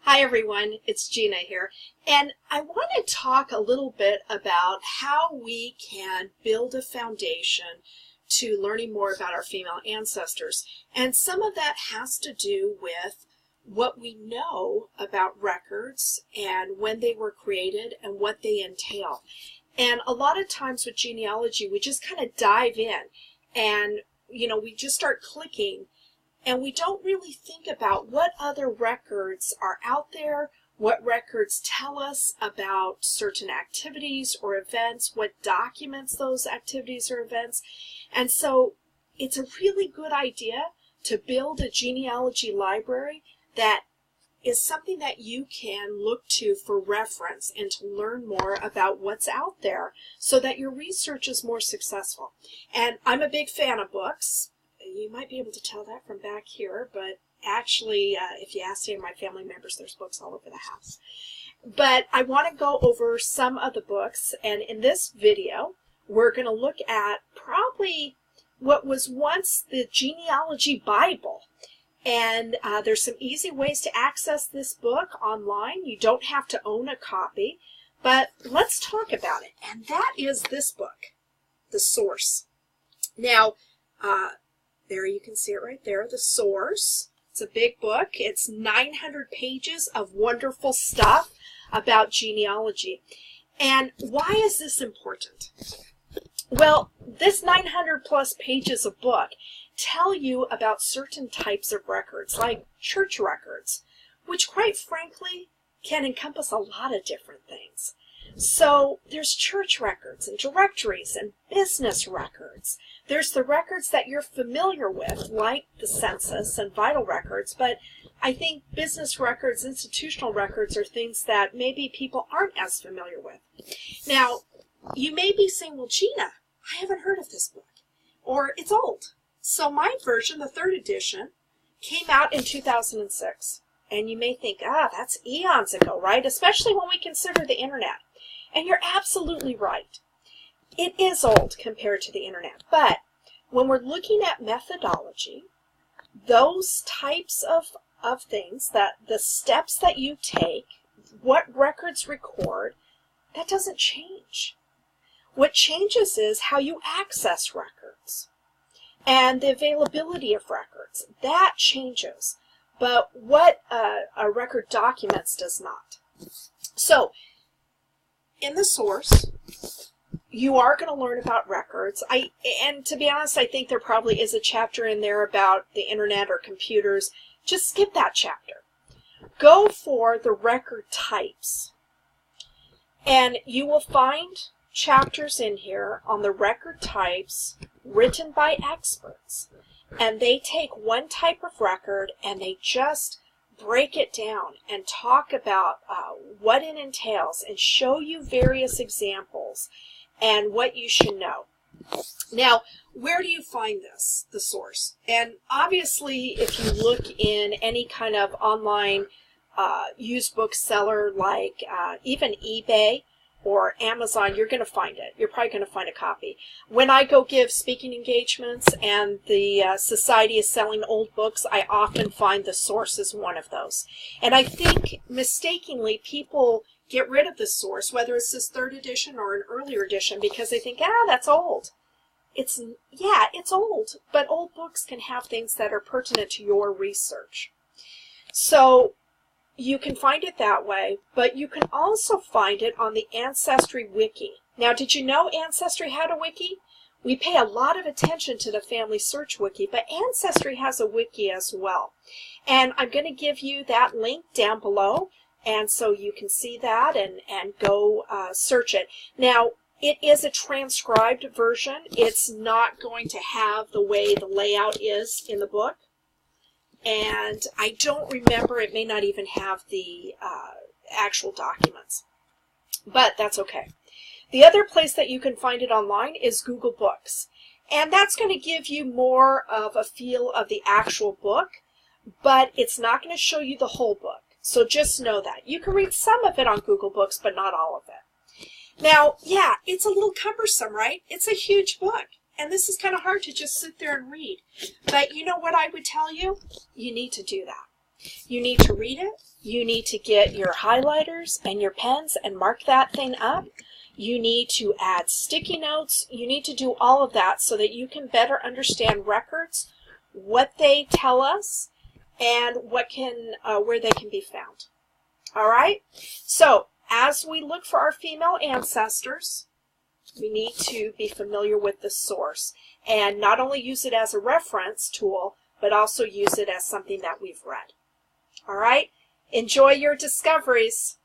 Hi everyone, it's Gina here, and I want to talk a little bit about how we can build a foundation to learning more about our female ancestors. And some of that has to do with what we know about records and when they were created and what they entail. And a lot of times with genealogy, we just kind of dive in and, we just start clicking. And we don't really think about what other records are out there, what records tell us about certain activities or events, what documents those activities or events. And so it's a really good idea to build a genealogy library that is something that you can look to for reference and to learn more about what's out there so that your research is more successful. And I'm a big fan of books. You might be able to tell that from back here, but actually, if you ask any of my family members, there's books all over the house. But I want to go over some of the books, and in this video, we're going to look at probably what was once the Genealogy Bible. And there's some easy ways to access this book online. You don't have to own a copy, but let's talk about it. And that is this book, The Source. Now, there you can see it right there, The Source. It's a big book. It's 900 pages of wonderful stuff about genealogy. And why is this important? Well, this 900 plus pages of book tell you about certain types of records, like church records, which quite frankly can encompass a lot of different things. So there's church records and directories and business records. There's the records that you're familiar with, like the census and vital records, but I think business records, institutional records are things that maybe people aren't as familiar with. Now, you may be saying, well, Gina, I haven't heard of this book, or it's old. So my version, the third edition, came out in 2006. And you may think, that's eons ago, right? Especially when we consider the internet. And you're absolutely right. It is old compared to the internet. But when we're looking at methodology, those types of things, that the steps that you take, what records record, that doesn't change. What changes is how you access records and the availability of records. That changes. But what a record documents does not. So, in The Source, you are going to learn about records. And to be honest, I think there probably is a chapter in there about the internet or computers. Just skip that chapter. Go for the record types. And you will find chapters in here on the record types written by experts. And they take one type of record and they just break it down and talk about what it entails and show you various examples and what you should know. Now, where do you find this, The Source? And obviously, if you look in any kind of online used bookseller like even eBay, or Amazon, you're going to find it. You're probably going to find a copy. When I go give speaking engagements and the society is selling old books, I often find The Source as one of those. And I think mistakenly people get rid of The Source, whether it's this third edition or an earlier edition, because they think, that's old. It's old, but old books can have things that are pertinent to your research. So you can find it that way, but you can also find it on the Ancestry Wiki. Now, did you know Ancestry had a wiki? We pay a lot of attention to the Family Search Wiki, but Ancestry has a wiki as well. And I'm going to give you that link down below, and so you can see that and go search it. Now, it is a transcribed version. It's not going to have the way the layout is in the book. And I don't remember, it may not even have the actual documents, but that's okay. The other place that you can find it online is Google Books, and that's going to give you more of a feel of the actual book, but it's not going to show you the whole book, so just know that. You can read some of it on Google Books, but not all of it. Now, it's a little cumbersome, right? It's a huge book. And this is kind of hard to just sit there and read. But you know what I would tell you? You need to do that. You need to read it. You need to get your highlighters and your pens and mark that thing up. You need to add sticky notes. You need to do all of that so that you can better understand records, what they tell us, and where they can be found. All right? So, as we look for our female ancestors, we need to be familiar with the source and not only use it as a reference tool, but also use it as something that we've read. All right? Enjoy your discoveries.